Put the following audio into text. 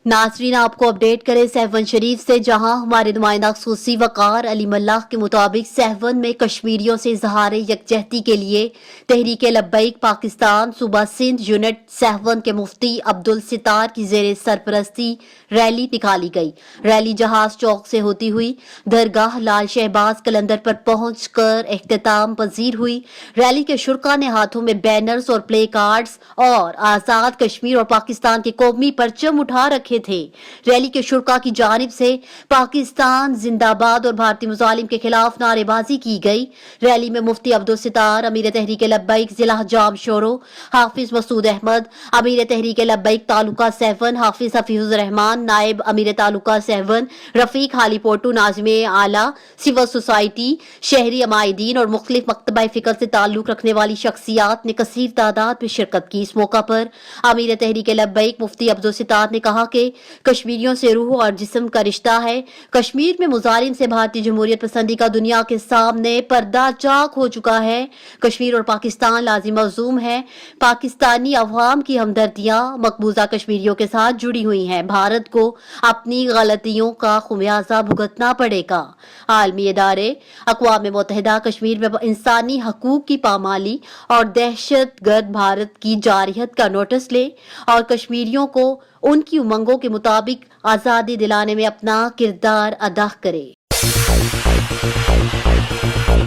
नाजरीन आपको अपडेट करें सहवन शरीफ से, जहां हमारे नुमाइंदा खसूसी वकार अली मल्लाह के मुताबिक सहवन में कश्मीरियों से इजहार यकजहती के लिए तहरीक लब्बैक पाकिस्तान सूबा सिंध यूनिट सहवन के मुफ्ती अब्दुल सितार की जेर सरपरस्ती रैली निकाली गई। रैली जहाज चौक से होती हुई दरगाह लाल शहबाज कलंदर पर पहुंच कर एख्तिताम पजीर हुई। रैली के शुरका ने हाथों में बैनर्स और प्ले कार्ड्स और आजाद कश्मीर और पाकिस्तान के कौमी परचम उठा रखे थे। रैली के शुरका की जानिब से पाकिस्तान जिंदाबाद और भारतीय मुजालिम के खिलाफ नारेबाजी की गई। रैली में मुफ्ती अब्दुल सितार, अमीर तहरीक लब्बैक जिला जाम शोरो, हाफिज मसूद अहमद, अमीर तहरीक लब्बैक तालुका सहवन हाफिज हफीजुर रहमान, नायब अमीर तालुका सहवन रफीक हाली पोटू, नाज़िम आला, सिविल सोसाइटी, शहरी अमायदीन और मुख्तलिफ मकतबा फिक्र से ताल्लुक रखने वाली शख्सियात ने कसीर तादाद में शिरकत की। इस मौका पर अमीर तहरीक लब्बैक मुफ्ती अब्दुल सितार ने कहा कि कश्मीरियों से रूह और जिस्म का रिश्ता है। कश्मीर में मुजालिम से भारतीय जमहूरियत पसंदी का दुनिया के सामने पर्दा चाक हो चुका है। कश्मीर और पाकिस्तान लाजिम मज़ूम है। पाकिस्तानी अवाम की हमदर्दियां मकबूजा कश्मीरियों के साथ जुड़ी हुई हैं। भारत को अपनी गलतियों का खुमियाजा भुगतना पड़ेगा। आलमी इदारे अक़वाम मुत्तहिदा कश्मीर में इंसानी हकूक की पामाली और दहशत गर्द भारत की जारहियत का नोटिस ले और कश्मीरियों को उनकी उमंगों के मुताबिक आज़ादी दिलाने में अपना किरदार अदा करे।